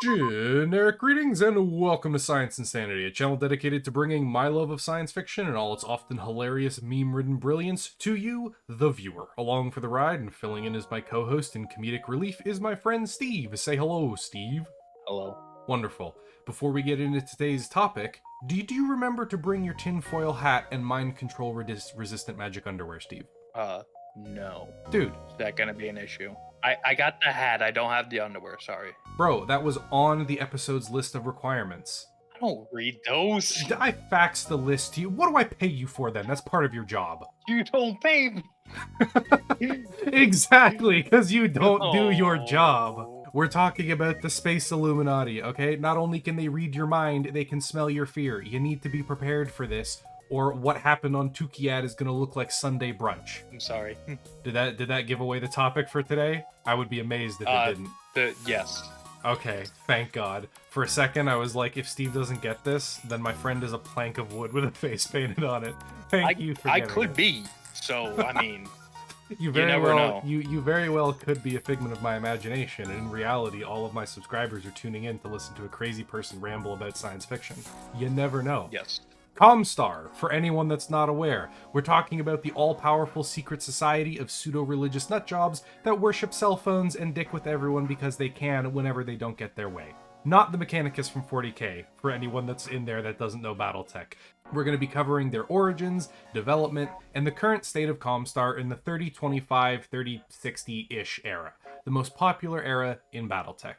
Generic greetings and welcome to Science Insanity, a channel dedicated to bringing my love of science fiction and all its often hilarious meme-ridden brilliance to you, the viewer. Along for the ride and filling in as my co-host in comedic relief is my friend Steve. Say hello, Steve. Hello. Wonderful. Before we get into today's topic, do you remember to bring your tinfoil hat and mind control resistant magic underwear, Steve? No. Dude. Is that gonna be an issue? I got the hat, I don't have the underwear, sorry. Bro, that was on the episode's list of requirements. I don't read those. I faxed the list to you. What do I pay you for then? That's part of your job. You don't pay me. Exactly, because you don't do your job. Oh. We're talking about the space illuminati, okay? Not only can they read your mind, they can smell your fear. You need to be prepared for this, or what happened on Tukiad is gonna look like Sunday brunch. I'm sorry. Did that give away the topic for today? I would be amazed if it didn't. Yes. Okay, thank God. For a second, I was like, if Steve doesn't get this, then my friend is a plank of wood with a face painted on it. Thank you for I getting could it. be, so, I mean... You never know. You very well could be a figment of my imagination, and in reality, all of my subscribers are tuning in to listen to a crazy person ramble about science fiction. You never know. Yes. Comstar, for anyone that's not aware, we're talking about the all-powerful secret society of pseudo-religious nutjobs that worship cell phones and dick with everyone because they can whenever they don't get their way. Not the Mechanicus from 40k, for anyone that's in there that doesn't know Battletech. We're going to be covering their origins, development, and the current state of Comstar in the 3025, 3060-ish era, the most popular era in Battletech.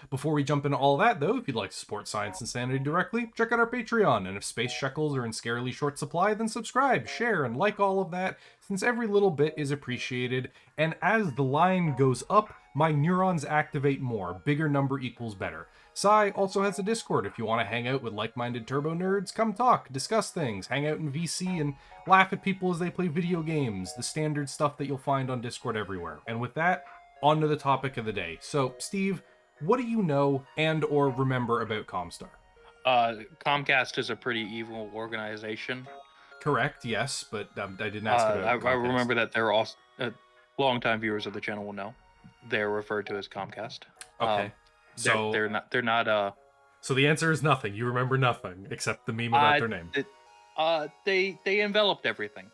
Before we jump into all that, though, if you'd like to support Science Insanity directly, check out our Patreon, and if space shekels are in scarily short supply, then subscribe, share, and like all of that, since every little bit is appreciated, and as the line goes up, my neurons activate more. Bigger number equals better. Sai also has a Discord if you want to hang out with like-minded turbo nerds, come talk, discuss things, hang out in VC, and laugh at people as they play video games, the standard stuff that you'll find on Discord everywhere. And with that, on to the topic of the day. So, Steve, what do you know and or remember about Comstar? Comcast is a pretty evil organization. Correct, yes, but I didn't ask about Comcast. I remember that they're all longtime viewers of the channel will know. They're referred to as Comcast. Okay. So they're not So the answer is nothing. You remember nothing except the meme about their name. They enveloped everything.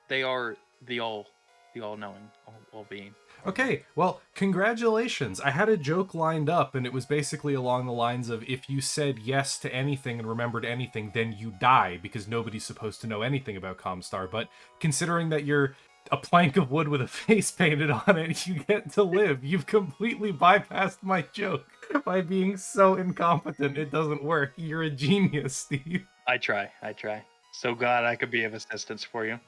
They are the all-knowing, all-being. Okay, well, congratulations. I had a joke lined up, and it was basically along the lines of, if you said yes to anything and remembered anything, then you die, because nobody's supposed to know anything about Comstar. But considering that you're a plank of wood with a face painted on it, you get to live. You've completely bypassed my joke by being so incompetent it doesn't work. You're a genius, Steve. I try. So glad I could be of assistance for you.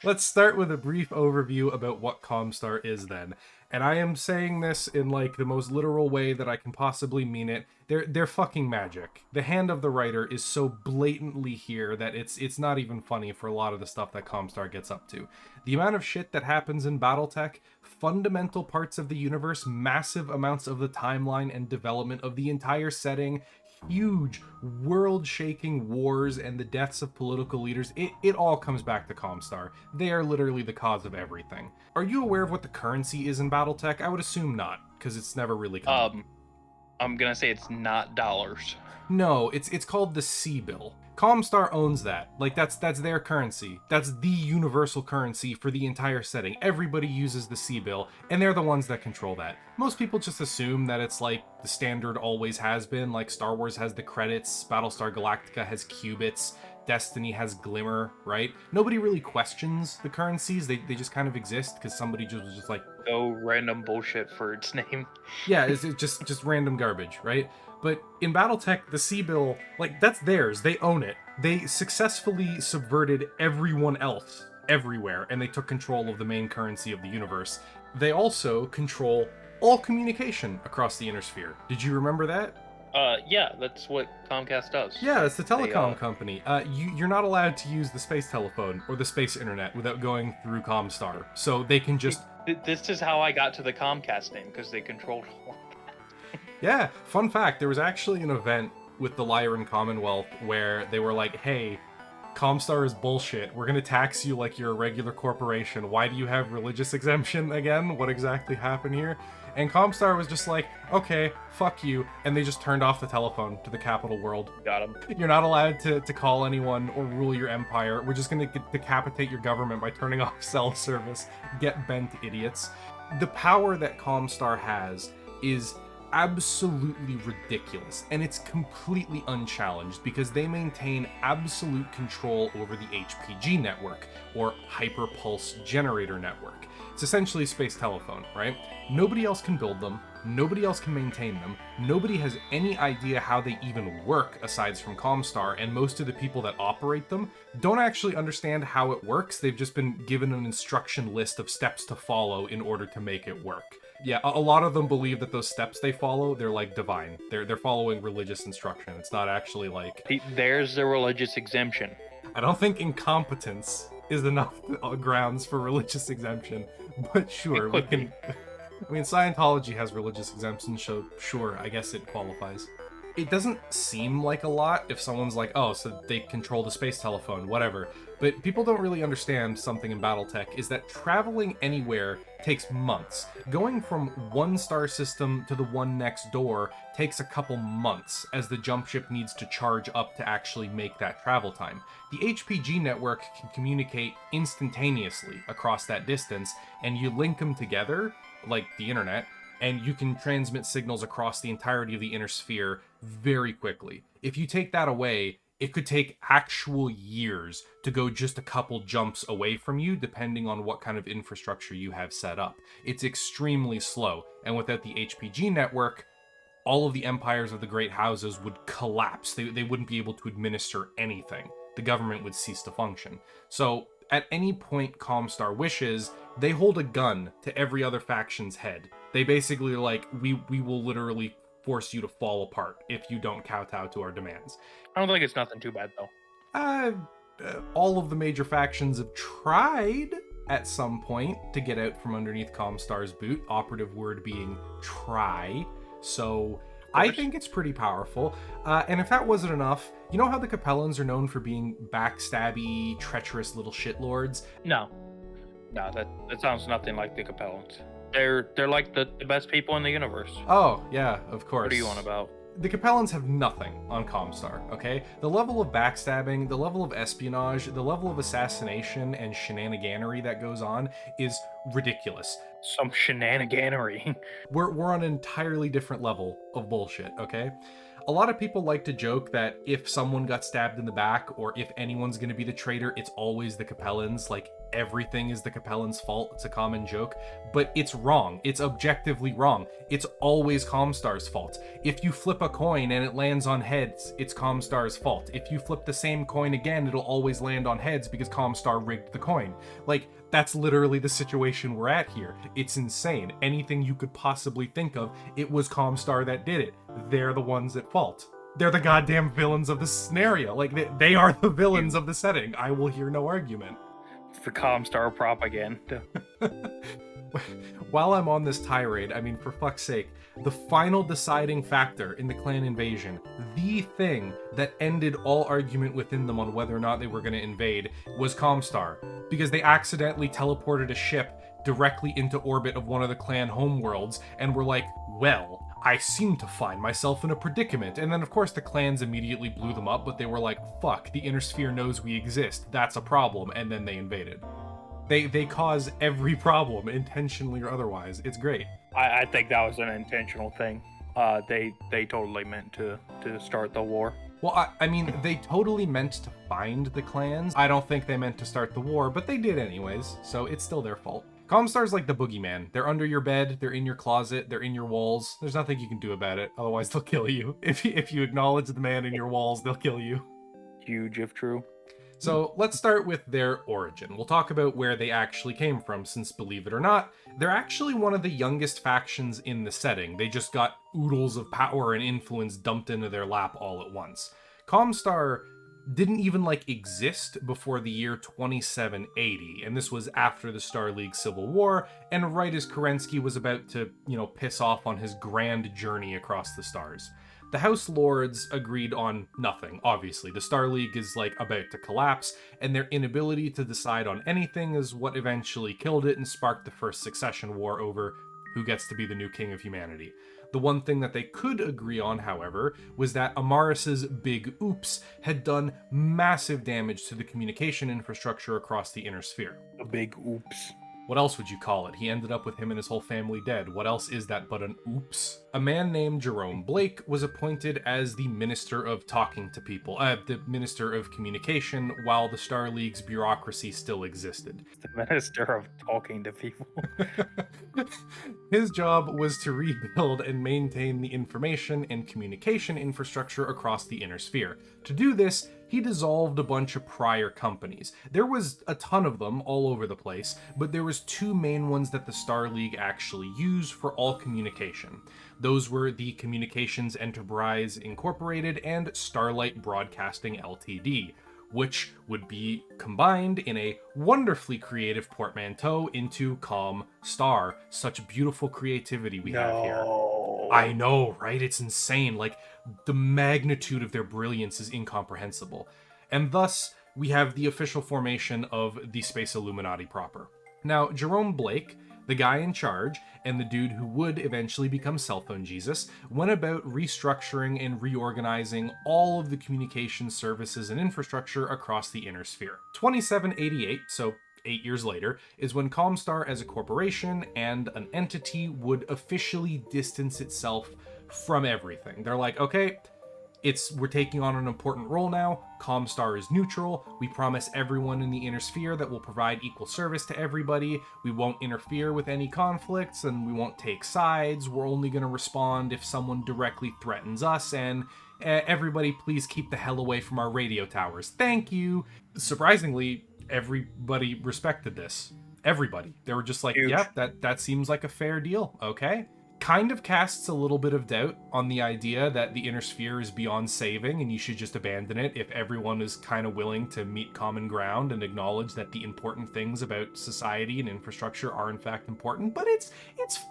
Let's start with a brief overview about what Comstar is then. And I am saying this in like the most literal way that I can possibly mean it. They're fucking magic. The hand of the writer is so blatantly here that it's not even funny for a lot of the stuff that Comstar gets up to. The amount of shit that happens in Battletech, fundamental parts of the universe, massive amounts of the timeline and development of the entire setting, huge world-shaking wars and the deaths of political leaders, it all comes back to Comstar. They are literally the cause of everything. Are you aware of what the currency is in Battletech? I would assume not, because it's never really come up. I'm gonna say it's not dollars. No, it's called the C-bill. Comstar owns that. Like, that's their currency. That's the universal currency for the entire setting. Everybody uses the C-bill, and they're the ones that control that. Most people just assume that it's like the standard always has been, like Star Wars has the credits, Battlestar Galactica has qubits, Destiny has glimmer, right? Nobody really questions the currencies. They just kind of exist because somebody just was just like, no random bullshit for its name. Yeah, it's just random garbage, right? But in Battletech, the C-bill, like, that's theirs. They own it. They successfully subverted everyone else everywhere, and they took control of the main currency of the universe. They also control all communication across the inner sphere. Did you remember that? Yeah, that's what Comcast does. Yeah, it's the telecom company. You're not allowed to use the space telephone or the space internet without going through Comstar. So they can just... This is how I got to the Comcast name, because they controlled all. Yeah, fun fact, there was actually an event with the Lyran Commonwealth where they were like, hey, Comstar is bullshit. We're gonna tax you like you're a regular corporation. Why do you have religious exemption again? What exactly happened here? And Comstar was just like, okay, fuck you. And they just turned off the telephone to the capital world. Got him. You're not allowed to call anyone or rule your empire. We're just gonna decapitate your government by turning off cell service. Get bent, idiots. The power that Comstar has is absolutely ridiculous, and it's completely unchallenged because they maintain absolute control over the HPG network, or Hyperpulse Generator Network. It's essentially space telephone, right? Nobody else can build them, nobody else can maintain them, nobody has any idea how they even work aside from Comstar, and most of the people that operate them don't actually understand how it works. They've just been given an instruction list of steps to follow in order to make it work. Yeah, a lot of them believe that those steps they follow, they're like divine. They're following religious instruction. It's not actually like... There's the religious exemption. I don't think incompetence is enough grounds for religious exemption, but sure, we can... I mean, Scientology has religious exemptions, so sure, I guess it qualifies. It doesn't seem like a lot if someone's like, oh, so they control the space telephone, whatever. But people don't really understand something in Battletech is that traveling anywhere takes months. Going from one star system to the one next door takes a couple months, as the jump ship needs to charge up to actually make that travel time. The HPG network can communicate instantaneously across that distance, and you link them together, like the internet, and you can transmit signals across the entirety of the inner sphere very quickly. If you take that away, it could take actual years to go just a couple jumps away from you, depending on what kind of infrastructure you have set up. It's extremely slow, and without the HPG network, all of the empires of the great houses would collapse. They wouldn't be able to administer anything. The government would cease to function. So at any point Comstar wishes, they hold a gun to every other faction's head. They basically are like, we will literally force you to fall apart if you don't kowtow to our demands. I don't think it's nothing too bad, though. All of the major factions have tried at some point to get out from underneath Comstar's boot, operative word being try. So I think it's pretty powerful. And if that wasn't enough, you know how the Capellans are known for being backstabby, treacherous little shitlords? No, that sounds nothing like the Capellans. They're like the best people in the universe. Oh, yeah, of course. What are you on about? The Capellans have nothing on Comstar, okay? The level of backstabbing, the level of espionage, the level of assassination and shenaniganery that goes on is ridiculous. Some shenaniganery. We're on an entirely different level of bullshit, okay? A lot of people like to joke that if someone got stabbed in the back or if anyone's going to be the traitor, it's always the Capellans. Like, everything is the Capellans' fault. It's a common joke. But it's wrong. It's objectively wrong. It's always Comstar's fault. If you flip a coin and it lands on heads, it's Comstar's fault. If you flip the same coin again, it'll always land on heads because Comstar rigged the coin. Like, that's literally the situation we're at here. It's insane. Anything you could possibly think of, it was Comstar that did it. They're the ones at fault. They're the goddamn villains of the scenario. Like, they are the villains of the setting. I will hear no argument. The Comstar propaganda. While I'm on this tirade, I mean, for fuck's sake, the final deciding factor in the clan invasion, the thing that ended all argument within them on whether or not they were going to invade, was Comstar, because they accidentally teleported a ship directly into orbit of one of the clan homeworlds, and were like, well, I seem to find myself in a predicament. And then, of course, the clans immediately blew them up, but they were like, fuck, the inner sphere knows we exist. That's a problem. And then they invaded. They cause every problem, intentionally or otherwise. It's great. I think that was an intentional thing. They totally meant to start the war. Well, I mean, they totally meant to find the clans. I don't think they meant to start the war, but they did anyways, so it's still their fault. Comstar's like the boogeyman. They're under your bed, they're in your closet, they're in your walls. There's nothing you can do about it, otherwise they'll kill you. If you acknowledge the man in your walls, they'll kill you. Huge if true. So let's start with their origin. We'll talk about where they actually came from, since believe it or not, they're actually one of the youngest factions in the setting. They just got oodles of power and influence dumped into their lap all at once. Comstar didn't even exist before the year 2780, and this was after the Star League Civil War, and right as Kerensky was about to, piss off on his grand journey across the stars. The House Lords agreed on nothing, obviously. The Star League is like about to collapse, and their inability to decide on anything is what eventually killed it and sparked the first succession war over who gets to be the new king of humanity. The one thing that they could agree on, however, was that Amaris's big oops had done massive damage to the communication infrastructure across the inner sphere. A big oops. What else would you call it? He ended up with him and his whole family dead. What else is that but an oops? A man named Jerome Blake was appointed as the Minister of Talking to People, the Minister of Communication, while the Star League's bureaucracy still existed. The Minister of Talking to People. His job was to rebuild and maintain the information and communication infrastructure across the inner sphere. To do this, he dissolved a bunch of prior companies. There was a ton of them all over the place, but there was two main ones that the Star League actually used for all communication. Those were the Communications Enterprise Incorporated and Starlight Broadcasting Ltd., which would be combined in a wonderfully creative portmanteau into Comstar. Such beautiful creativity we have here. I know, right? It's insane. Like, the magnitude of their brilliance is incomprehensible. And thus, we have the official formation of the Space Illuminati proper. Now, Jerome Blake, the guy in charge, and the dude who would eventually become Cellphone Jesus, went about restructuring and reorganizing all of the communication services and infrastructure across the inner sphere. 2788, so 8 years later, is when Comstar as a corporation and an entity would officially distance itself from everything. They're like, okay, we're taking on an important role now. Comstar is neutral. We promise everyone in the inner sphere that we'll provide equal service to everybody. We won't interfere with any conflicts, and we won't take sides. We're only going to respond if someone directly threatens us, and everybody please keep the hell away from our radio towers. Thank you. Surprisingly, everybody respected this. Everybody. They were just like, yep, that seems like a fair deal. Okay. Kind of casts a little bit of doubt on the idea that the inner sphere is beyond saving and you should just abandon it if everyone is kind of willing to meet common ground and acknowledge that the important things about society and infrastructure are in fact important. But it's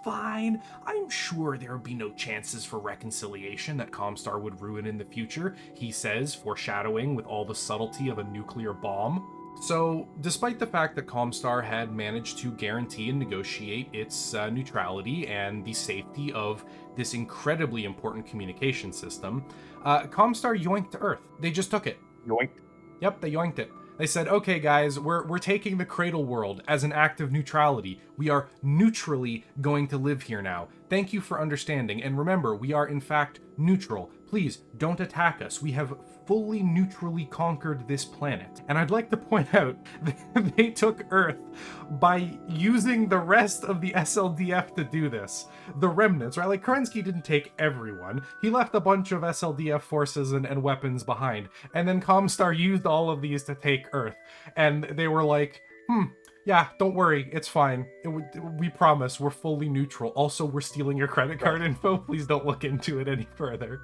fine. I'm sure there would be no chances for reconciliation that Comstar would ruin in the future, he says, foreshadowing with all the subtlety of a nuclear bomb. So, despite the fact that Comstar had managed to guarantee and negotiate its neutrality and the safety of this incredibly important communication system, Comstar yoinked to Earth. They just took it. Yoinked? Yep, they yoinked it. They said, okay guys, we're taking the Cradle World as an act of neutrality. We are neutrally going to live here now. Thank you for understanding. And remember, we are in fact neutral. Please don't attack us. We have fully neutrally conquered this planet. And I'd like to point out that they took Earth by using the rest of the SLDF to do this. The remnants, right? Like, Kerensky didn't take everyone. He left a bunch of SLDF forces and weapons behind. And then Comstar used all of these to take Earth. And they were like, yeah, don't worry, it's fine. We promise, we're fully neutral. Also, we're stealing your credit card info. Please don't look into it any further.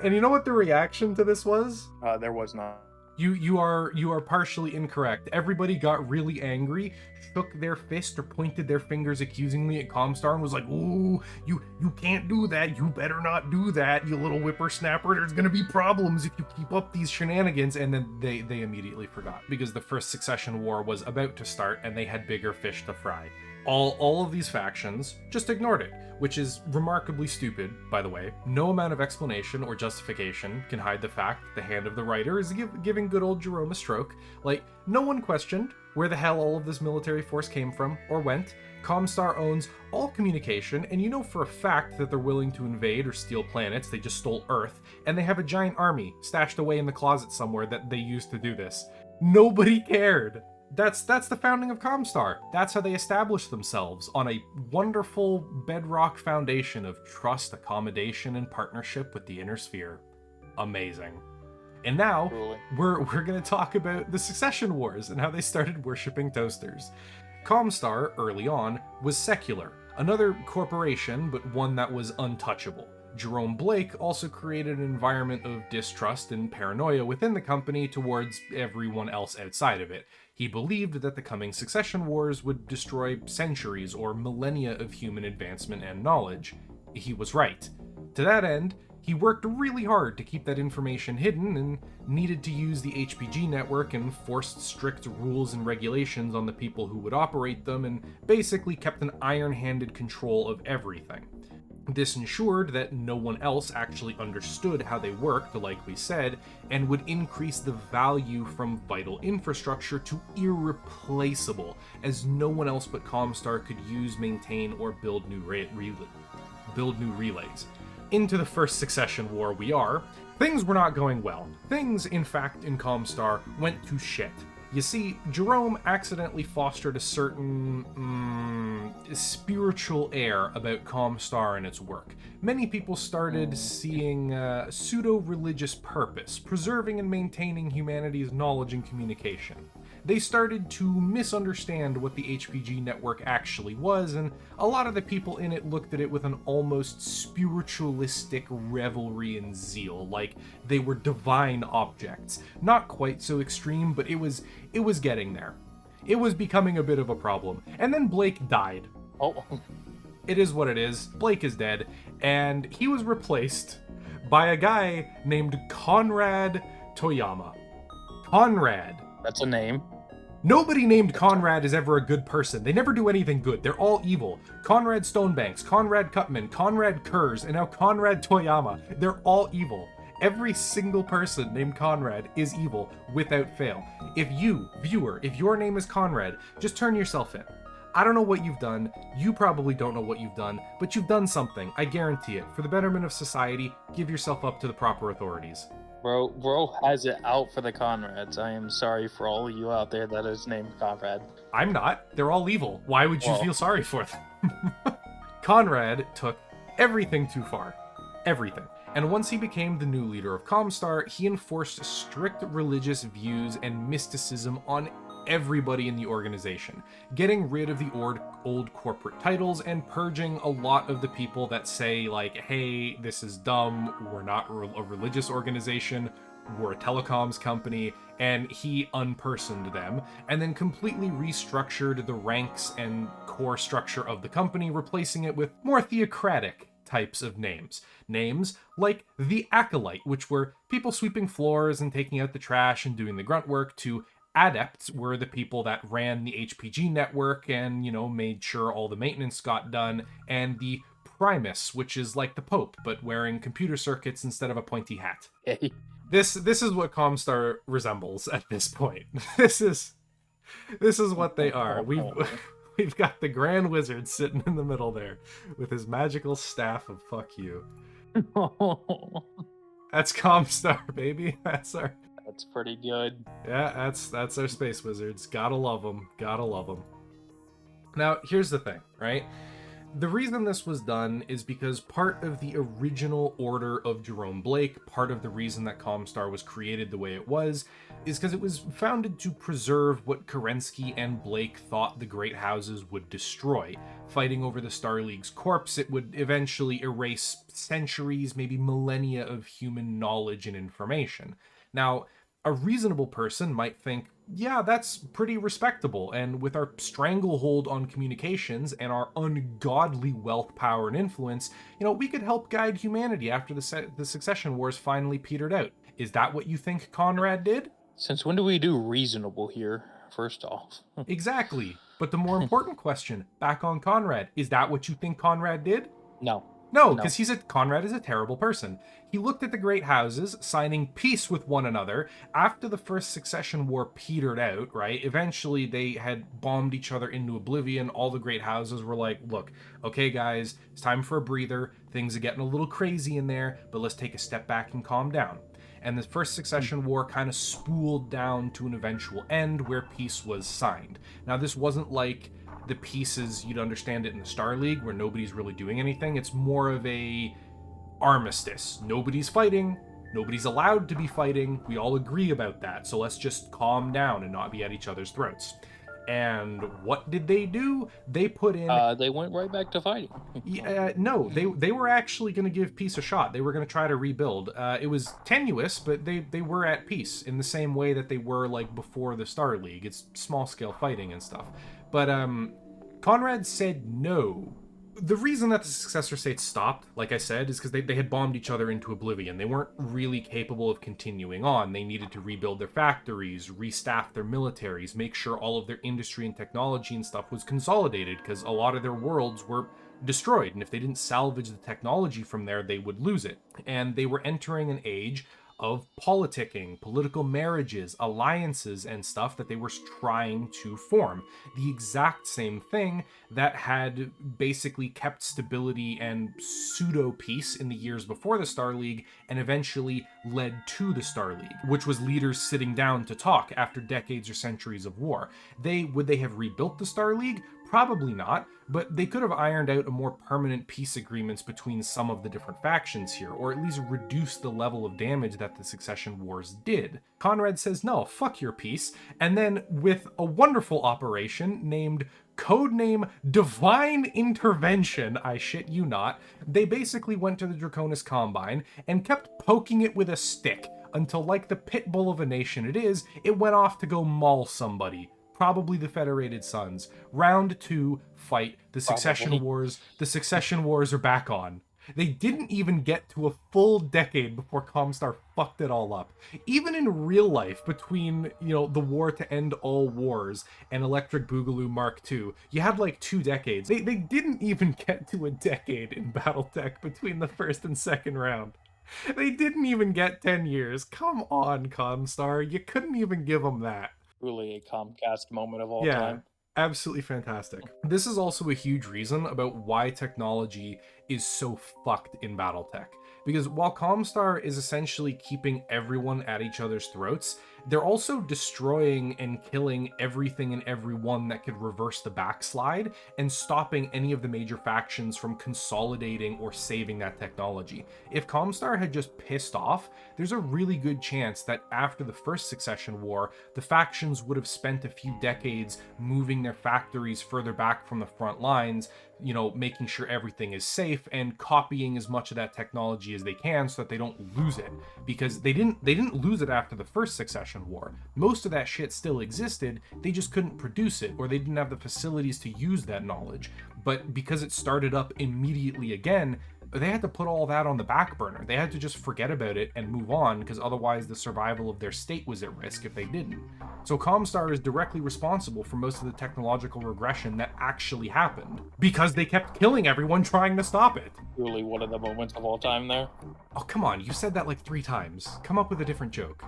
And you know what the reaction to this was? There was not. You are partially incorrect. Everybody got really angry, shook their fist or pointed their fingers accusingly at Comstar and was like, "Ooh, you can't do that. You better not do that, you little whippersnapper. There's gonna be problems if you keep up these shenanigans." And then they immediately forgot because the first succession war was about to start and they had bigger fish to fry. All of these factions just ignored it, which is remarkably stupid, by the way. No amount of explanation or justification can hide the fact that the hand of the writer is giving good old Jerome a stroke. Like, no one questioned where the hell all of this military force came from or went. Comstar owns all communication, and you know for a fact that they're willing to invade or steal planets. They just stole Earth, and they have a giant army stashed away in the closet somewhere that they used to do this. Nobody cared. That's the founding of Comstar. That's how they established themselves, on a wonderful bedrock foundation of trust, accommodation, and partnership with the inner sphere. Amazing. And now, we're going to talk about the succession wars and how they started worshipping toasters. Comstar, early on, was secular, another corporation, but one that was untouchable. Jerome Blake also created an environment of distrust and paranoia within the company towards everyone else outside of it. He believed that the coming succession wars would destroy centuries or millennia of human advancement and knowledge. He was right. To that end, He worked really hard to keep that information hidden and needed to use the HPG network and forced strict rules and regulations on the people who would operate them and basically kept an iron-handed control of everything. This ensured that no one else actually understood how they worked, like we said, and would increase the value from vital infrastructure to irreplaceable, as no one else but Comstar could use, maintain, or build new relays. Into the First Succession War we are. Things were not going well. Things, in fact, in Comstar went to shit. You see, Jerome accidentally fostered a certain spiritual air about Comstar and its work. Many people started seeing a pseudo-religious purpose, preserving and maintaining humanity's knowledge and communication. They started to misunderstand what the HPG network actually was, and a lot of the people in it looked at it with an almost spiritualistic revelry and zeal, like they were divine objects. Not quite so extreme, but it was getting there. It was becoming a bit of a problem. And then Blake died. Oh. It is what it is. Blake is dead, and he was replaced by a guy named Conrad Toyama. Conrad. That's a name. Nobody named Conrad is ever a good person. They never do anything good. They're all evil. Conrad Stonebanks, Conrad Cutman, Conrad Kurz, and now Conrad Toyama. They're all evil. Every single person named Conrad is evil without fail. If you, viewer, if your name is Conrad, just turn yourself in. I don't know what you've done. You probably don't know what you've done, but you've done something. I guarantee it. For the betterment of society, give yourself up to the proper authorities. Bro has it out for the Conrads. I am sorry for all of you out there that is named Conrad. I'm not. They're all evil. Why would you feel sorry for them? Conrad took everything too far. Everything. And once he became the new leader of Comstar, he enforced strict religious views and mysticism on everybody in the organization, getting rid of the old corporate titles and purging a lot of the people that say, like, hey, this is dumb, we're not a religious organization, we're a telecoms company, and he unpersoned them, and then completely restructured the ranks and core structure of the company, replacing it with more theocratic types of names. Names like the Acolyte, which were people sweeping floors and taking out the trash and doing the grunt work, to Adepts were the people that ran the HPG network and, made sure all the maintenance got done, and the Primus, which is like the Pope, but wearing computer circuits instead of a pointy hat. Hey. This is what Comstar resembles at this point. This is what they are. We've got the Grand Wizard sitting in the middle there with his magical staff of fuck you. That's Comstar, baby. That's pretty good. Yeah, that's our space wizards. Gotta love them. Gotta love them. Now, here's the thing, right? The reason this was done is because part of the original order of Jerome Blake, part of the reason that Comstar was created the way it was, is because it was founded to preserve what Kerensky and Blake thought the Great Houses would destroy. Fighting over the Star League's corpse, it would eventually erase centuries, maybe millennia of human knowledge and information. Now, a reasonable person might think, yeah, that's pretty respectable, and with our stranglehold on communications and our ungodly wealth, power, and influence, we could help guide humanity after the succession wars finally petered out. Is that what you think Conrad did? Since when do we do reasonable here, first off? Exactly. But the more important question, back on Conrad, is that what you think Conrad did? No, because Conrad is a terrible person. He looked at the Great Houses, signing peace with one another. After the First Succession War petered out, right? Eventually, they had bombed each other into oblivion. All the Great Houses were like, look, okay, guys, it's time for a breather. Things are getting a little crazy in there, but let's take a step back and calm down. And the First Succession War kind of spooled down to an eventual end where peace was signed. Now, this wasn't like the pieces you'd understand it in the Star League where nobody's really doing anything. It's more of a armistice. Nobody's fighting. Nobody's allowed to be fighting. We all agree about that. So let's just calm down and not be at each other's throats. And what did they do? They put in... they went right back to fighting. No, they were actually going to give peace a shot. They were going to try to rebuild. It was tenuous, but they were at peace in the same way that they were like before the Star League. It's small-scale fighting and stuff. But Conrad said no The reason that the successor states stopped, like I said, is because they had bombed each other into oblivion. They weren't really capable of continuing on. They needed to rebuild their factories, restaff their militaries, make sure all of their industry and technology and stuff was consolidated, because a lot of their worlds were destroyed, and if they didn't salvage the technology from there, they would lose it. And they were entering an age of politicking, political marriages, alliances, and stuff that they were trying to form. The exact same thing that had basically kept stability and pseudo peace in the years before the Star League and eventually led to the Star League, which was leaders sitting down to talk after decades or centuries of war. Would they have rebuilt the Star League? Probably not, but they could have ironed out a more permanent peace agreements between some of the different factions here, or at least reduced the level of damage that the succession wars did. Conrad says, no, fuck your peace, and then with a wonderful operation named codename Divine Intervention, I shit you not, they basically went to the Draconis Combine and kept poking it with a stick until, like the pit bull of a nation it is, it went off to go maul somebody. Probably the Federated Sons. Round 2, fight. The Succession Wars. The Succession Wars are back on. They didn't even get to a full decade before Comstar fucked it all up. Even in real life, between, the War to End All Wars and Electric Boogaloo Mark II, you had like 2 decades. They didn't even get to a decade in Battletech between the first and second round. They didn't even get 10 years. Come on, Comstar. You couldn't even give them that. Truly a Comcast moment of all time. Absolutely fantastic. This is also a huge reason about why technology is so fucked in Battletech. Because while Comstar is essentially keeping everyone at each other's throats, they're also destroying and killing everything and everyone that could reverse the backslide and stopping any of the major factions from consolidating or saving that technology. If Comstar had just pissed off, there's a really good chance that after the first Succession War, the factions would have spent a few decades moving their factories further back from the front lines, making sure everything is safe and copying as much of that technology as they can so that they don't lose it. Because they didn't lose it after the first Succession War. Most of that shit still existed, they just couldn't produce it, or they didn't have the facilities to use that knowledge. But because it started up immediately again, they had to put all that on the back burner. They had to just forget about it and move on, because otherwise the survival of their state was at risk if they didn't. So Comstar is directly responsible for most of the technological regression that actually happened, because they kept killing everyone trying to stop it. Truly one of the moments of all time there. Oh, come on, you said that like 3 times. Come up with a different joke.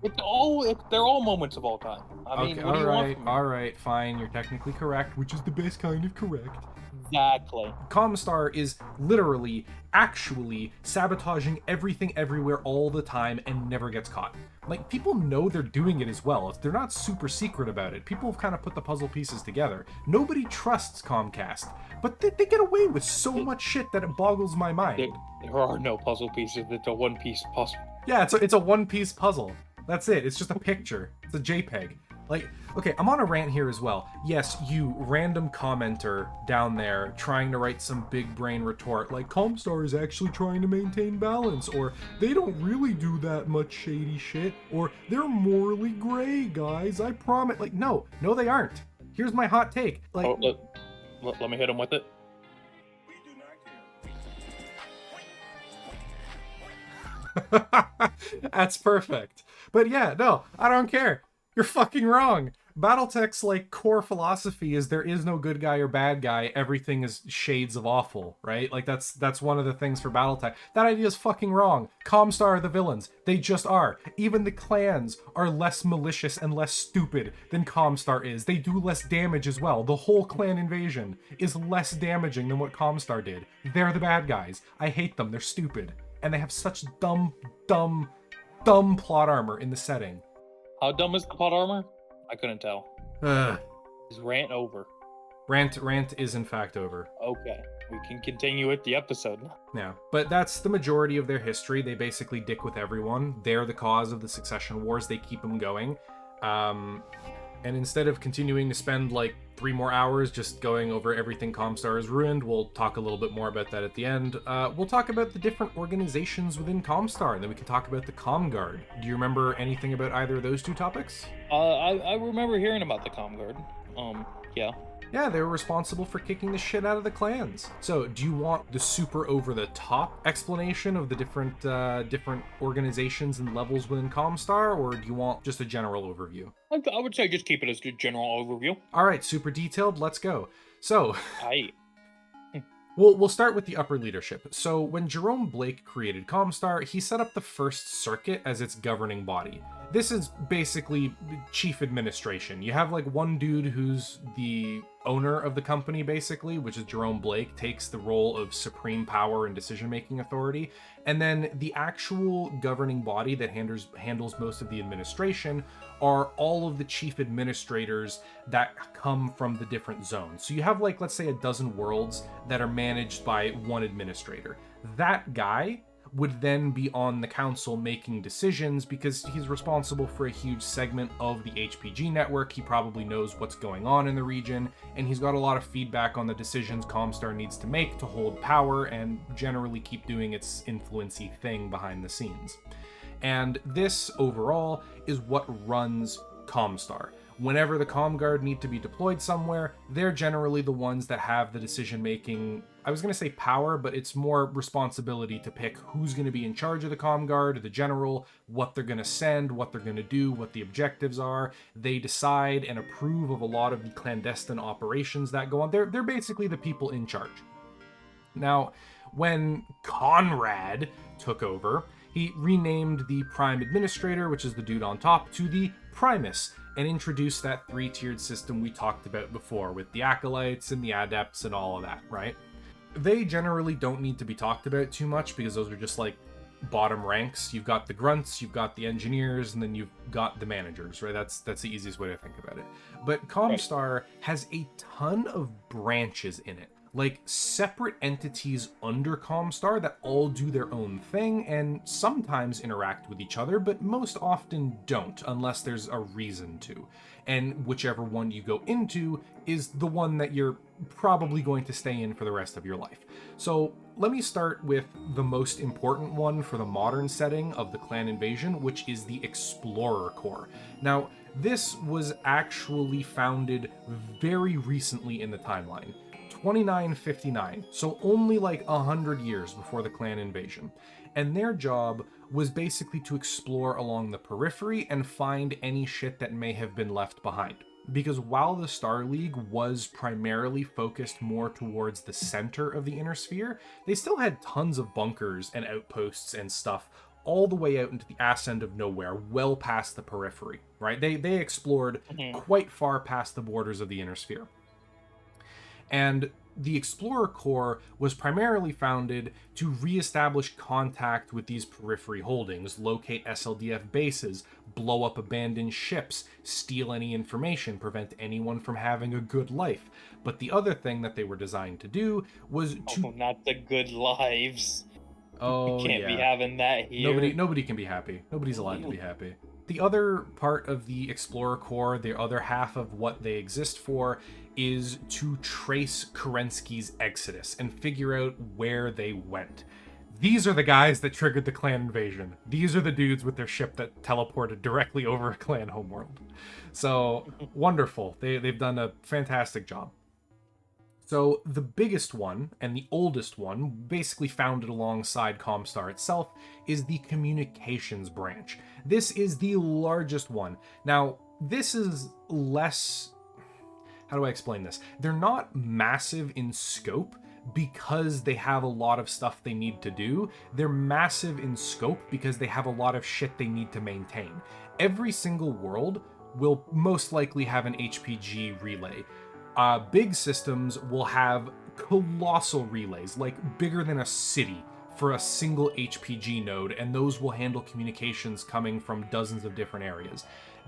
They're all moments of all time. I mean, what do you want from me? All right, fine, you're technically correct, which is the best kind of correct. Exactly. Comstar is literally, actually sabotaging everything everywhere all the time and never gets caught. Like, people know they're doing it as well. They're not super secret about it. People have kind of put the puzzle pieces together. Nobody trusts Comcast, but they get away with so much shit that it boggles my mind. There are no puzzle pieces. It's a one-piece puzzle. Yeah, it's a one-piece puzzle. That's it. It's just a picture. It's a JPEG. Like, okay, I'm on a rant here as well. Yes, you random commenter down there trying to write some big brain retort like Comstar is actually trying to maintain balance, or they don't really do that much shady shit, or they're morally gray, guys, I promise. Like, no, they aren't. Here's my hot take. Like, let me hit him with it. That's perfect. But yeah, no, I don't care. You're fucking wrong. Battletech's core philosophy is there is no good guy or bad guy. Everything is shades of awful, right? Like that's one of the things for Battletech. That idea is fucking wrong. Comstar are the villains. They just are. Even the clans are less malicious and less stupid than Comstar is. They do less damage as well. The whole clan invasion is less damaging than what Comstar did. They're the bad guys. I hate them. They're stupid. And they have such dumb plot armor in the setting. How dumb is the plot armor? I couldn't tell. Is rant over? Rant is in fact over. Okay, we can continue with the episode. Yeah, but that's the majority of their history. They basically dick with everyone. They're the cause of the Succession Wars. They keep them going. And instead of continuing to spend 3 more hours just going over everything Comstar has ruined, we'll talk a little bit more about that at the end. We'll talk about the different organizations within Comstar, and then we can talk about the Comguard. Do you remember anything about either of those 2 topics? I remember hearing about the Comguard. Yeah. Yeah, they were responsible for kicking the shit out of the clans. So, do you want the super over-the-top explanation of the different organizations and levels within Comstar, or do you want just a general overview? I would say just keep it as a general overview. All right, super detailed. Let's go. So, Aye. we'll start with the upper leadership. So, when Jerome Blake created Comstar, he set up the First Circuit as its governing body. This is basically chief administration. You have like one dude who's the owner of the company, basically, which is Jerome Blake, takes the role of supreme power and decision-making authority. And then the actual governing body that handles most of the administration are all of the chief administrators that come from the different zones. So you have like, let's say, a dozen worlds that are managed by one administrator. That guy would then be on the council making decisions because he's responsible for a huge segment of the HPG network. He probably knows what's going on in the region, and he's got a lot of feedback on the decisions Comstar needs to make to hold power and generally keep doing its influency thing behind the scenes. And this overall is what runs Comstar. Whenever the Comguard need to be deployed somewhere, they're generally the ones that have the decision-making, I was going to say power, but it's more responsibility to pick who's going to be in charge of the Comguard, the general, what they're going to send, what they're going to do, what the objectives are. They decide and approve of a lot of the clandestine operations that go on. They're basically the people in charge. Now, when Conrad took over, he renamed the Prime Administrator, which is the dude on top, to the Primus, and introduced that three-tiered system we talked about before with the Acolytes and the Adepts and all of that, right? They generally don't need to be talked about too much because those are just like bottom ranks. You've got the Grunts, you've got the Engineers, and then you've got the Managers, right? That's the easiest way to think about it. But Comstar has a ton of branches in it. Like separate entities under Comstar that all do their own thing and sometimes interact with each other, but most often don't unless there's a reason to. And whichever one you go into is the one that you're probably going to stay in for the rest of your life. So let me start with the most important one for the modern setting of the clan invasion, which is the Explorer Corps. Now, this was actually founded very recently in the timeline. 2959, so only like 100 years before the clan invasion. And their job was basically to explore along the periphery and find any shit that may have been left behind. Because while the Star League was primarily focused more towards the center of the inner sphere, they still had tons of bunkers and outposts and stuff all the way out into the ass end of nowhere, well past the periphery, right? They explored quite far past the borders of the inner sphere. And the Explorer Corps was primarily founded to re-establish contact with these periphery holdings, locate SLDF bases, blow up abandoned ships, steal any information, prevent anyone from having a good life. But the other thing that they were designed to do was to... Oh, not the good lives. Oh, we can't be having that here. Nobody can be happy. Nobody's allowed to be happy. The other part of the Explorer Corps, the other half of what they exist for, is to trace Kerensky's exodus and figure out where they went. These are the guys that triggered the clan invasion. These are the dudes with their ship that teleported directly over a clan homeworld. So, wonderful. They've done a fantastic job. So, the biggest one, and the oldest one, basically founded alongside Comstar itself, is the communications branch. This is the largest one. Now, this is less... How do I explain this? They're not massive in scope because they have a lot of stuff they need to do. They're massive in scope because they have a lot of shit they need to maintain. Every single world will most likely have an HPG relay. Big systems will have colossal relays, like bigger than a city, for a single HPG node, and those will handle communications coming from dozens of different areas.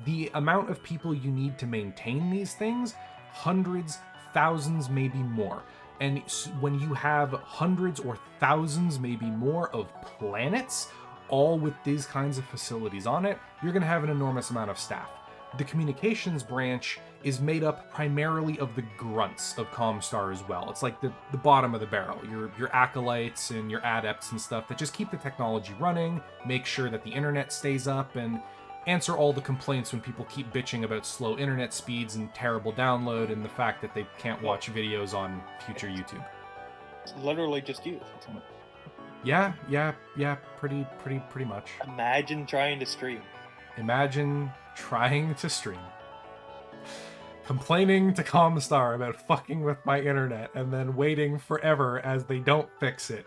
The amount of people you need to maintain these things, hundreds, thousands, maybe more. And when you have hundreds or thousands, maybe more, of planets, all with these kinds of facilities on it, you're going to have an enormous amount of staff. The communications branch is made up primarily of the grunts of Comstar as well. It's like the bottom of the barrel, your acolytes and your adepts and stuff that just keep the technology running, make sure that the internet stays up, and answer all the complaints when people keep bitching about slow internet speeds and terrible download and the fact that they can't watch videos on future YouTube. It's literally just you. Yeah, pretty much. Imagine trying to stream. Imagine trying to stream. Complaining to Comstar about fucking with my internet and then waiting forever as they don't fix it.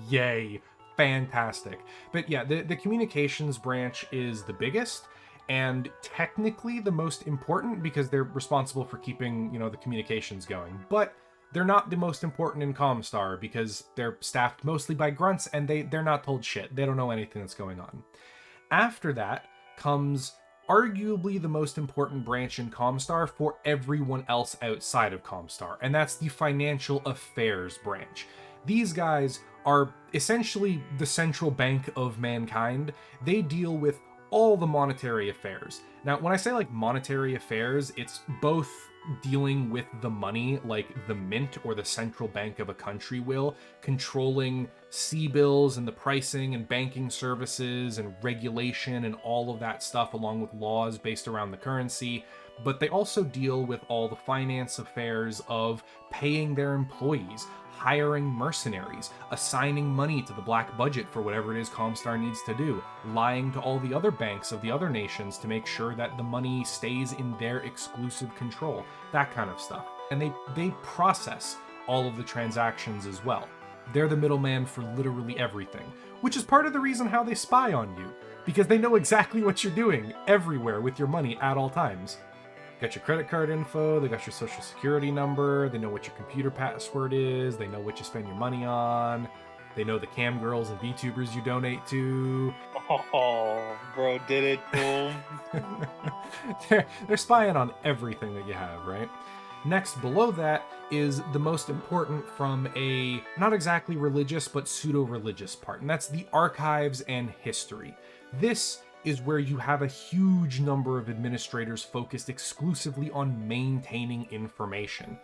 Yay. Fantastic. But yeah, the communications branch is the biggest and technically the most important because they're responsible for keeping, the communications going. But they're not the most important in Comstar because they're staffed mostly by grunts and they're not told shit. They don't know anything that's going on. After that comes arguably the most important branch in Comstar for everyone else outside of Comstar, and that's the financial affairs branch. These guys are essentially the central bank of mankind. They deal with all the monetary affairs. Now, when I say like monetary affairs, it's both dealing with the money, like the mint or the central bank of a country will, controlling C-bills and the pricing and banking services and regulation and all of that stuff, along with laws based around the currency. But they also deal with all the finance affairs of paying their employees, hiring mercenaries, assigning money to the black budget for whatever it is Comstar needs to do, lying to all the other banks of the other nations to make sure that the money stays in their exclusive control, that kind of stuff. And they process all of the transactions as well. They're the middleman for literally everything, which is part of the reason how they spy on you, because they know exactly what you're doing everywhere with your money at all times. Got your credit card info, they got your social security number, they know what your computer password is, they know what you spend your money on, they know the cam girls and VTubers you donate to. Oh, bro did it, boom. They're spying on everything that you have, right? Next, below that, is the most important from a, not exactly religious, but pseudo-religious part, and that's the archives and history. This is where you have a huge number of administrators focused exclusively on maintaining information.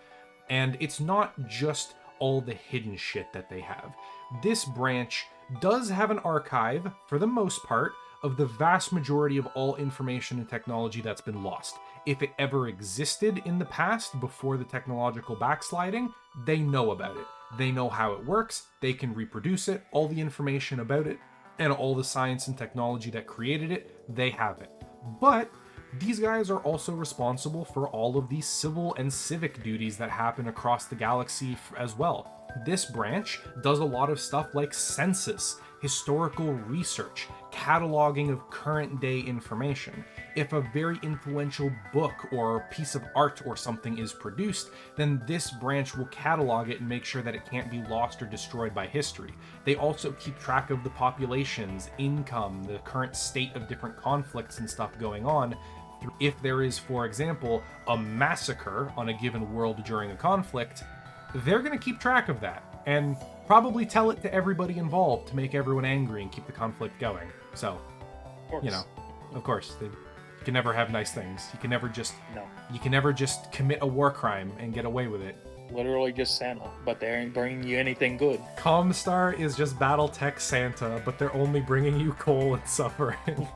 And it's not just all the hidden shit that they have. This branch does have an archive, for the most part, of the vast majority of all information and technology that's been lost. If it ever existed in the past before the technological backsliding, they know about it. They know how it works, they can reproduce it, all the information about it, and all the science and technology that created it, they have it. But these guys are also responsible for all of the civil and civic duties that happen across the galaxy as well. This branch does a lot of stuff like census, historical research, cataloging of current day information. If a very influential book or piece of art or something is produced, then this branch will catalog it and make sure that it can't be lost or destroyed by history. They also keep track of the populations, income, the current state of different conflicts and stuff going on. If there is, for example, a massacre on a given world during a conflict, they're going to keep track of that and probably tell it to everybody involved to make everyone angry and keep the conflict going. So, of course, you can never have nice things. You can never just commit a war crime and get away with it. Literally just Santa, but they ain't bringing you anything good. Comstar is just Battletech Santa, but they're only bringing you coal and suffering.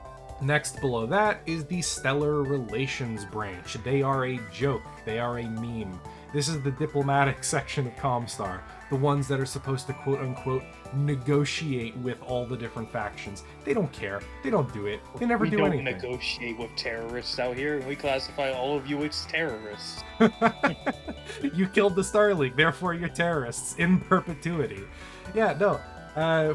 Next below that is the Stellar Relations branch. They are a joke. They are a meme. This is the diplomatic section of Comstar, the ones that are supposed to quote-unquote negotiate with all the different factions. They don't care. They don't do it. They never do anything. We don't negotiate with terrorists out here, and we classify all of you as terrorists. You killed the Star League, therefore you're terrorists in perpetuity. Yeah, no.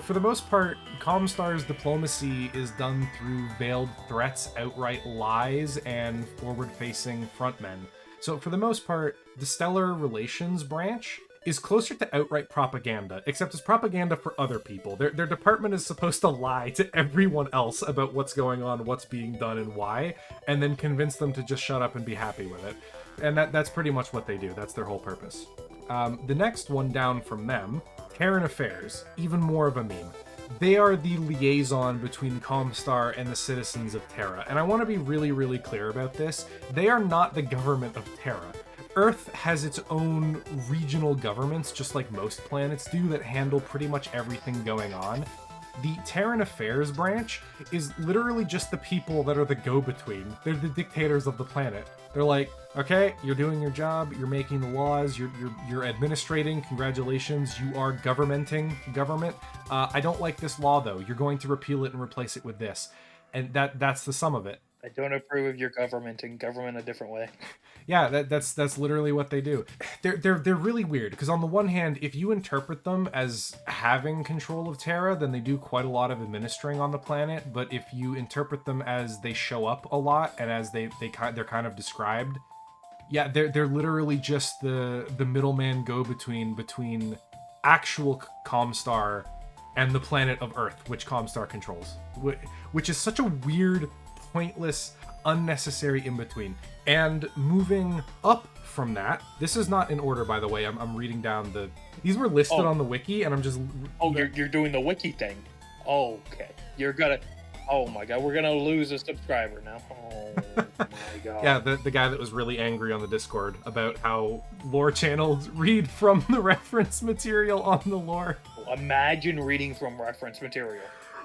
For the most part, Comstar's diplomacy is done through veiled threats, outright lies, and forward-facing frontmen. So for the most part, the Stellar Relations branch is closer to outright propaganda, except it's propaganda for other people. Their department is supposed to lie to everyone else about what's going on, what's being done, and why, and then convince them to just shut up and be happy with it. And that's pretty much what they do. That's their whole purpose. The next one down from them, Terran Affairs, even more of a meme. They are the liaison between Comstar and the citizens of Terra, and I want to be really, really clear about this. They are not the government of Terra. Earth has its own regional governments, just like most planets do, that handle pretty much everything going on. The Terran Affairs branch is literally just the people that are the go-between. They're the dictators of the planet. They're like, okay, you're doing your job, you're making the laws, you're administrating, congratulations, you are governmenting government. I don't like this law though. You're going to repeal it and replace it with this. And that's the sum of it. I don't approve of your government and government a different way. Yeah, that's literally what they do. They're really weird because on the one hand, if you interpret them as having control of Terra, then they do quite a lot of administering on the planet. But if you interpret them as they show up a lot and as they're kind of described, yeah, they're literally just the middleman between actual Comstar and the planet of Earth, which Comstar controls, which is such a weird, pointless, unnecessary in-between. And moving up from that, this is not in order, by the way. I'm reading down these were listed on the wiki, and I'm just... Oh, you're doing the wiki thing. Oh, okay. You're gonna... Oh my god, we're gonna lose a subscriber now. Oh my god. Yeah, the guy that was really angry on the Discord about how lore channels read from the reference material on the lore. Imagine reading from reference material.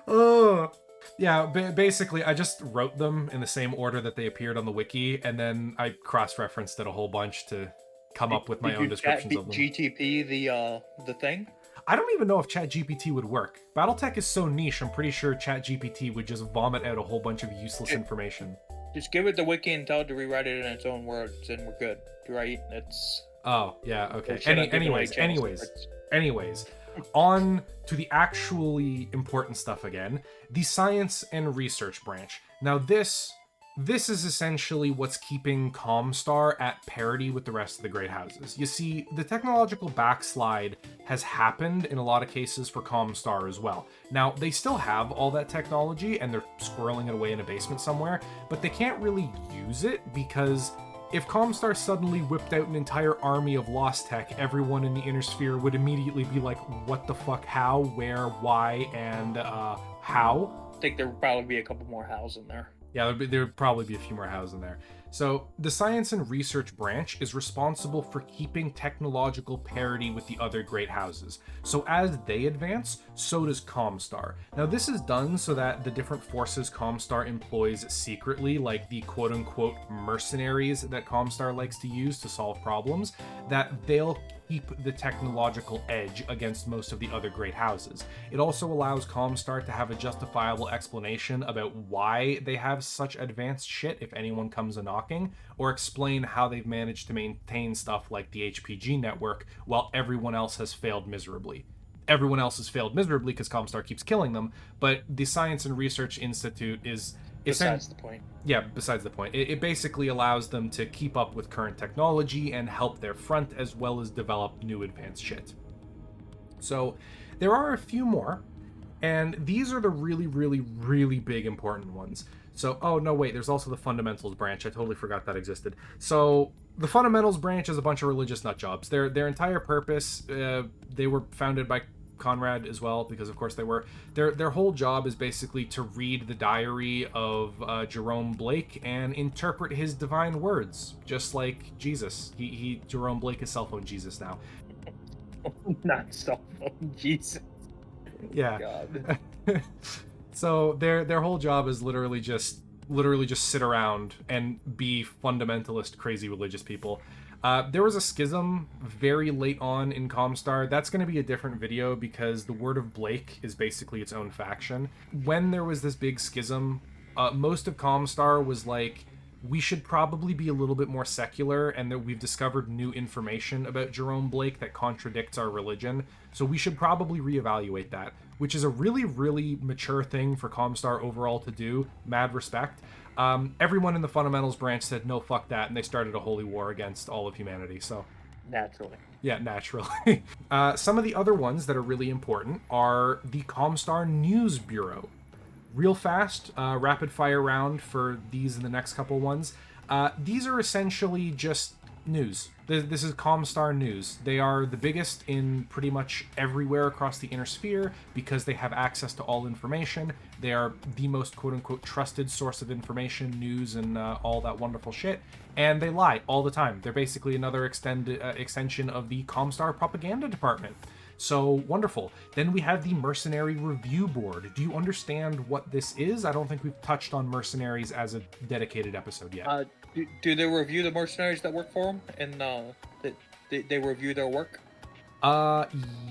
Oh... Yeah, basically, I just wrote them in the same order that they appeared on the wiki, and then I cross-referenced it a whole bunch to come up with my own descriptions of them. GTP the thing? I don't even know if ChatGPT would work. Battletech is so niche, I'm pretty sure ChatGPT would just vomit out a whole bunch of useless information. Just give it the wiki and tell it to rewrite it in its own words, and we're good. Right? It's... Oh, yeah, okay. Anyways, on to the actually important stuff again, the science and research branch. Now this is essentially what's keeping Comstar at parity with the rest of the great houses. You see, the technological backslide has happened in a lot of cases for Comstar as well. Now, they still have all that technology and they're squirreling it away in a basement somewhere, but they can't really use it because if Comstar suddenly whipped out an entire army of lost tech, everyone in the inner sphere would immediately be like, what the fuck, how, where, why, and how? I think there would probably be a couple more hows in there. Yeah, there would probably be a few more hows in there. So the science and research branch is responsible for keeping technological parity with the other great houses. So as they advance, so does Comstar. Now this is done so that the different forces Comstar employs secretly, like the quote-unquote mercenaries that Comstar likes to use to solve problems, that they'll keep the technological edge against most of the other great houses. It also allows Comstar to have a justifiable explanation about why they have such advanced shit if anyone comes a knocking, or explain how they've managed to maintain stuff like the HPG network while everyone else has failed miserably. Everyone else has failed miserably because Comstar keeps killing them, but the Science and Research Institute is... Besides the point. Yeah, besides the point. It basically allows them to keep up with current technology and help their front as well as develop new advanced shit. So there are a few more, and these are the really, really, really big important ones. So, oh no, wait, there's also the Fundamentals branch. I totally forgot that existed. So the Fundamentals branch is a bunch of religious nutjobs. Their entire purpose, they were founded by Conrad as well, because of course they were. Their whole job is basically to read the diary of Jerome Blake and interpret his divine words, just like Jesus. Jerome Blake is cell phone Jesus now. Not cell phone Jesus. Yeah. God. So their whole job is literally just sit around and be fundamentalist, crazy religious people. There was a schism very late on in Comstar. That's going to be a different video because the Word of Blake is basically its own faction. When there was this big schism, most of Comstar was like, we should probably be a little bit more secular, and that we've discovered new information about Jerome Blake that contradicts our religion, so we should probably reevaluate that, which is a really, really mature thing for Comstar overall to do. Mad respect. Everyone in the Fundamentals branch said, no, fuck that, and they started a holy war against all of humanity, so... Naturally. Yeah, naturally. Some of the other ones that are really important are the Comstar News Bureau. Real fast, rapid fire round for these and the next couple ones. These are essentially just news. This is Comstar News. They are the biggest in pretty much everywhere across the inner sphere because they have access to all information. They are the most quote-unquote trusted source of information, news, and all that wonderful shit. And they lie all the time. They're basically another extension of the Comstar propaganda department. So wonderful. Then we have the Mercenary Review Board. Do you understand what this is? I don't think we've touched on mercenaries as a dedicated episode yet. Do they review the mercenaries that work for them, and they review their work?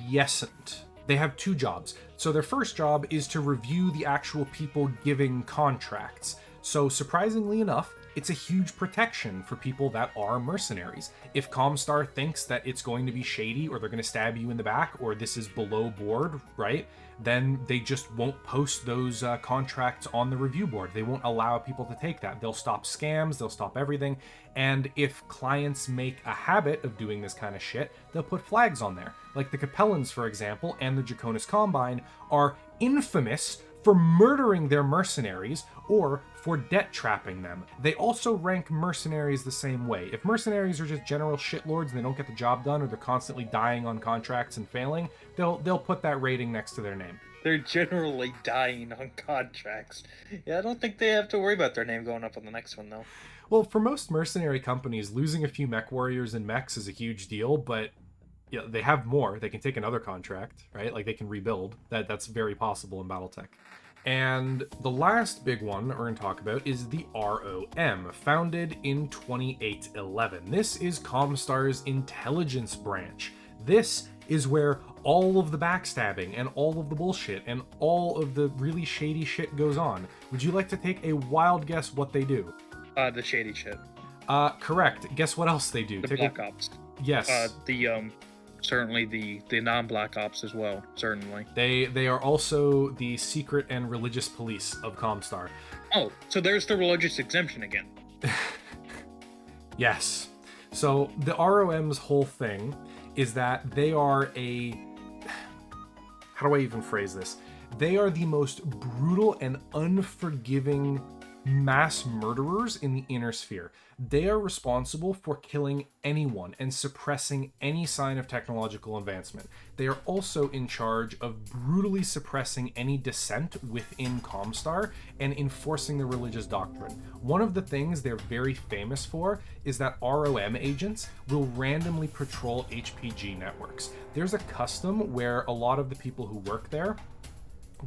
Yesn't. They have two jobs. So their first job is to review the actual people giving contracts. So surprisingly enough, it's a huge protection for people that are mercenaries. If Comstar thinks that it's going to be shady, or they're going to stab you in the back, or this is below board, right? Then they just won't post those contracts on the review board. They won't allow people to take that. They'll stop scams, they'll stop everything. And if clients make a habit of doing this kind of shit, they'll put flags on there. Like the Capellans, for example, and the Draconis Combine are infamous for murdering their mercenaries or for debt trapping them. They also rank mercenaries the same way. If mercenaries are just general shitlords and they don't get the job done, or they're constantly dying on contracts and failing, they'll put that rating next to their name. They're generally dying on contracts. Yeah, I don't think they have to worry about their name going up on the next one, though. Well, for most mercenary companies, losing a few mech warriors and mechs is a huge deal, but yeah, they have more. They can take another contract, right? Like they can rebuild. That's very possible in Battletech. And the last big one that we're going to talk about is the ROM, founded in 2811. This is Comstar's intelligence branch. This is where all of the backstabbing and all of the bullshit and all of the really shady shit goes on. Would you like to take a wild guess what they do? The shady shit. Correct. Guess what else they do? The Black Ops. Yes. Certainly the non-Black Ops as well, certainly. They are also the secret and religious police of Comstar. Oh, so there's the religious exemption again. Yes. So the ROM's whole thing is that they are how do I even phrase this? They are the most brutal and unforgiving mass murderers in the inner sphere. They are responsible for killing anyone and suppressing any sign of technological advancement. They are also in charge of brutally suppressing any dissent within Comstar and enforcing the religious doctrine. One of the things they're very famous for is that ROM agents will randomly patrol HPG networks. There's a custom where a lot of the people who work there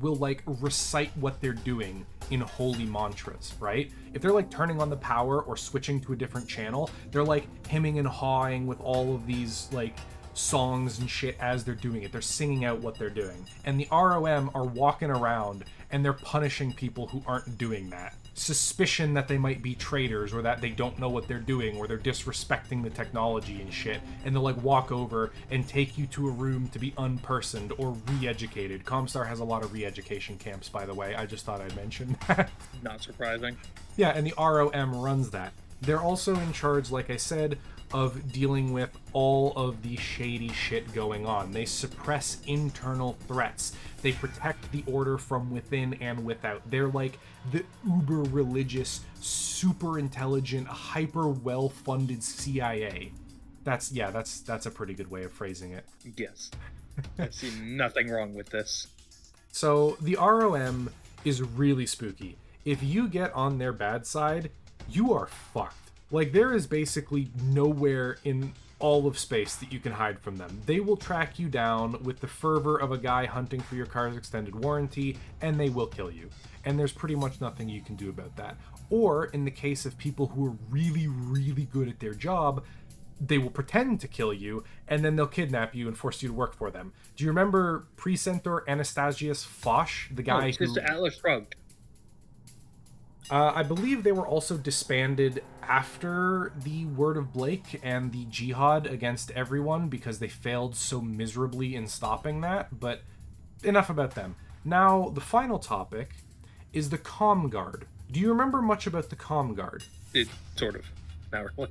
will like recite what they're doing in holy mantras, right? If they're like turning on the power or switching to a different channel, they're like hemming and hawing with all of these like songs and shit as they're doing it. They're singing out what they're doing. And the ROM are walking around and they're punishing people who aren't doing that. Suspicion that they might be traitors, or that they don't know what they're doing, or they're disrespecting the technology and shit, and they'll like walk over and take you to a room to be unpersoned or re-educated. Comstar has a lot of re-education camps, by the way. I just thought I'd mention that. Not surprising. Yeah, and the ROM runs that. They're also in charge, like I said, of dealing with all of the shady shit going on. They suppress internal threats. They protect the order from within and without. They're like the uber religious, super intelligent, hyper well-funded CIA. That's a pretty good way of phrasing it. Yes. I see nothing wrong with this. So the ROM is really spooky. If you get on their bad side, you are fucked. Like, there is basically nowhere in all of space that you can hide from them. They will track you down with the fervor of a guy hunting for your car's extended warranty, and they will kill you. And there's pretty much nothing you can do about that. Or, in the case of people who are really, really good at their job, they will pretend to kill you, and then they'll kidnap you and force you to work for them. Do you remember Precentor Anastasius Foch, the guy who... Just Atlas Shrugged. I believe they were also disbanded after the Word of Blake and the Jihad against everyone because they failed so miserably in stopping that, but enough about them. Now, the final topic is the Comguard. Do you remember much about the Comguard? It sort of. Not really.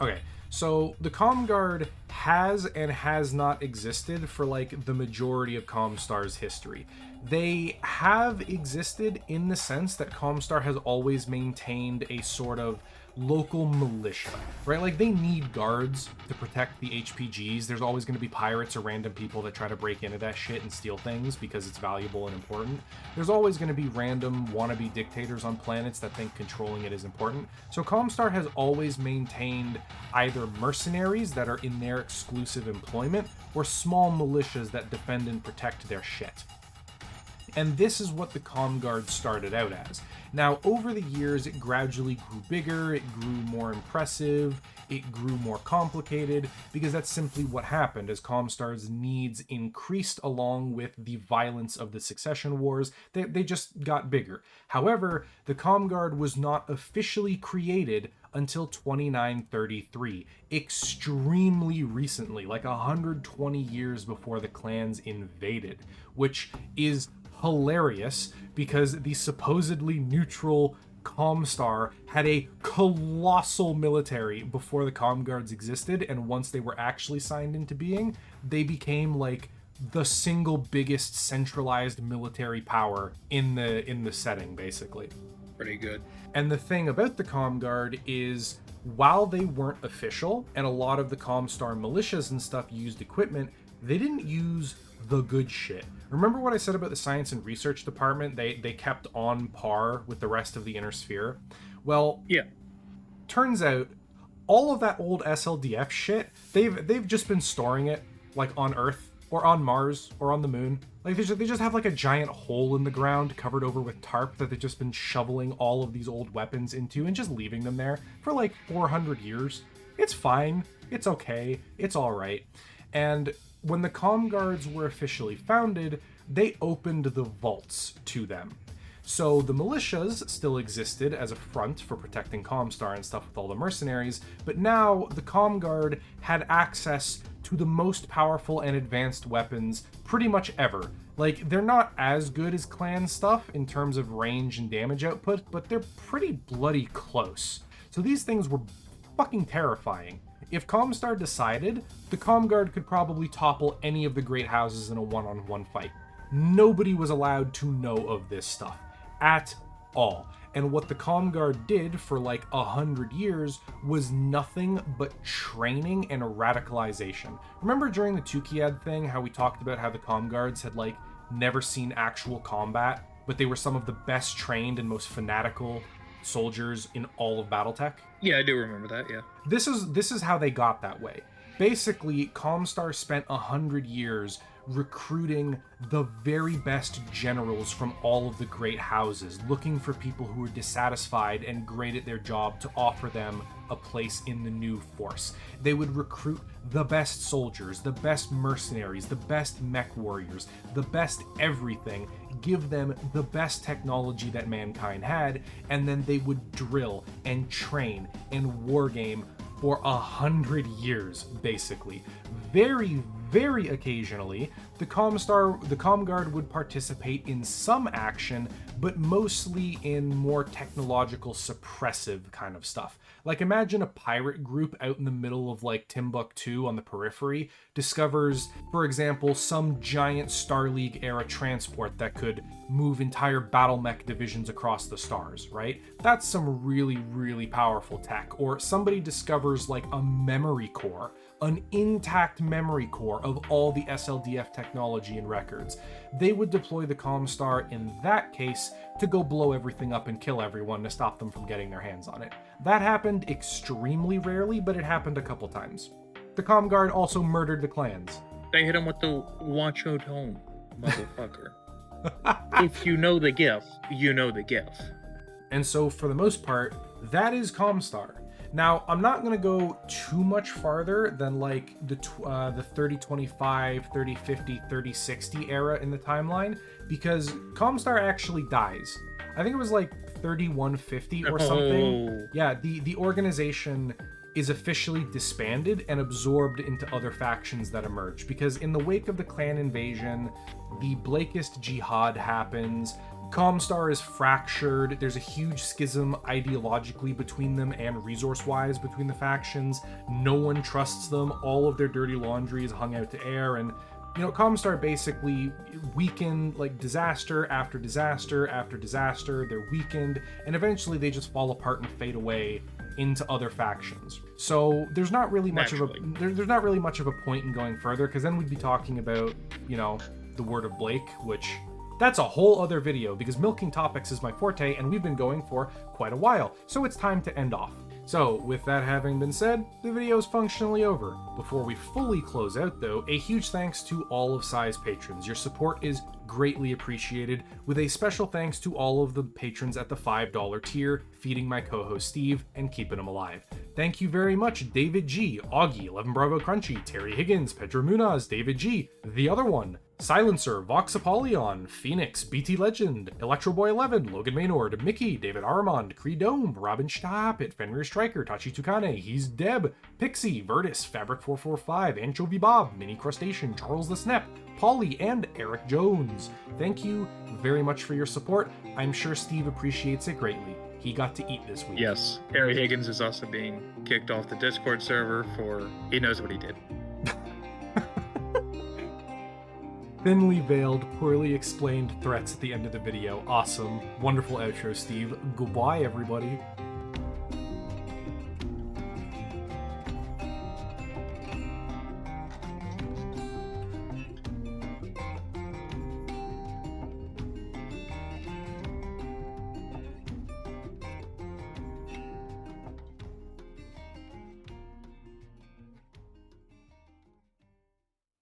Okay, so the Comguard has and has not existed for like the majority of Comstar's history. They have existed in the sense that Comstar has always maintained a sort of local militia, right? Like, they need guards to protect the HPGs. There's always going to be pirates or random people that try to break into that shit and steal things because it's valuable and important. There's always going to be random wannabe dictators on planets that think controlling it is important. So Comstar has always maintained either mercenaries that are in their exclusive employment or small militias that defend and protect their shit. And this is what the Comguard started out as. Now, over the years, it gradually grew bigger, it grew more impressive, it grew more complicated, because that's simply what happened as Comstar's needs increased along with the violence of the succession wars. They just got bigger. However, the Comguard was not officially created until 2933, extremely recently, like 120 years before the clans invaded, which is hilarious because the supposedly neutral Comstar had a colossal military before the Comguards existed, and once they were actually signed into being, they became like the single biggest centralized military power in the setting, basically. Pretty good. And the thing about the Comguard is, while they weren't official and a lot of the Comstar militias and stuff used equipment, they didn't use the good shit. Remember what I said about the science and research department? They kept on par with the rest of the inner sphere. Well, yeah. Turns out all of that old SLDF shit, they've just been storing it like on Earth or on Mars or on the moon. Like they just have like a giant hole in the ground covered over with tarp that they've just been shoveling all of these old weapons into and just leaving them there for like 400 years. It's fine. It's okay. It's all right. And when the Comguards were officially founded, they opened the vaults to them. So the militias still existed as a front for protecting Comstar and stuff with all the mercenaries, but now the Comguard had access to the most powerful and advanced weapons pretty much ever. Like, they're not as good as clan stuff in terms of range and damage output, but they're pretty bloody close. So these things were fucking terrifying. If Comstar decided, the Comguard could probably topple any of the great houses in a one-on-one fight. Nobody was allowed to know of this stuff at all. And what the Comguard did for like 100 years was nothing but training and radicalization. Remember during the Tukiad thing, how we talked about how the Comguards had like never seen actual combat, but they were some of the best trained and most fanatical soldiers in all of Battletech? Yeah, I do remember that, yeah. This is how they got that way. Basically, Comstar spent 100 years recruiting the very best generals from all of the great houses, looking for people who were dissatisfied and great at their job to offer them a place in the new force. They would recruit the best soldiers, the best mercenaries, the best mech warriors, the best everything, give them the best technology that mankind had, and then they would drill and train and wargame for 100 years, basically. Very, very occasionally, the Comguard would participate in some action, but mostly in more technological suppressive kind of stuff. Like, imagine a pirate group out in the middle of like Timbuktu on the periphery discovers, for example, some giant Star League era transport that could move entire battle mech divisions across the stars, right? That's some really, really powerful tech. Or somebody discovers like a memory core, an intact memory core of all the SLDF technology and records. They would deploy the Comstar in that case to go blow everything up and kill everyone to stop them from getting their hands on it. That happened extremely rarely, but it happened a couple times. The Comguard also murdered the clans. They hit him with the watch out home, motherfucker. If you know the gif, you know the gif. And so for the most part, that is Comstar. Now, I'm not going to go too much farther than like the 3025, 3050, 3060 era in the timeline, because Comstar actually dies. I think it was like 3150 or something. Yeah, the organization is officially disbanded and absorbed into other factions that emerge, because in the wake of the clan invasion, the Blakist Jihad happens. Comstar is fractured. There's a huge schism ideologically between them and resource-wise between the factions. No one trusts them. All of their dirty laundry is hung out to air, and you know, Comstar basically weakened like disaster after disaster after disaster. They're weakened, and eventually they just fall apart and fade away into other factions. So there's not really much of a there's not really much of a point in going further, because then we'd be talking about, you know, the Word of Blake, which that's a whole other video, because milking topics is my forte and we've been going for quite a while. So it's time to end off. So, with that having been said, the video is functionally over. Before we fully close out though, a huge thanks to all of Sai's patrons. Your support is greatly appreciated, with a special thanks to all of the patrons at the $5 tier, feeding my co-host Steve and keeping him alive. Thank you very much, David G, Augie, 11 Bravo Crunchy, Terry Higgins, Pedro Munaz, David G, The Other One, Silencer, Vox Apollyon, Phoenix, BT Legend, Electroboy 11, Logan Maynard, Mickey, David Armand, Creedome, Robin Stappet, Fenrir Striker, Tachi Tukane, He's Deb, Pixie, Vertus, Fabric 445, Anchovy Bob, Mini Crustacean, Charles the Snap, Polly, and Eric Jones. Thank you very much for your support. I'm sure Steve appreciates it greatly. He got to eat this week. Yes, Terry Higgins is also being kicked off the Discord server for he knows what he did. Thinly veiled, poorly explained threats at the end of the video. Awesome. Wonderful outro, Steve. Goodbye, everybody.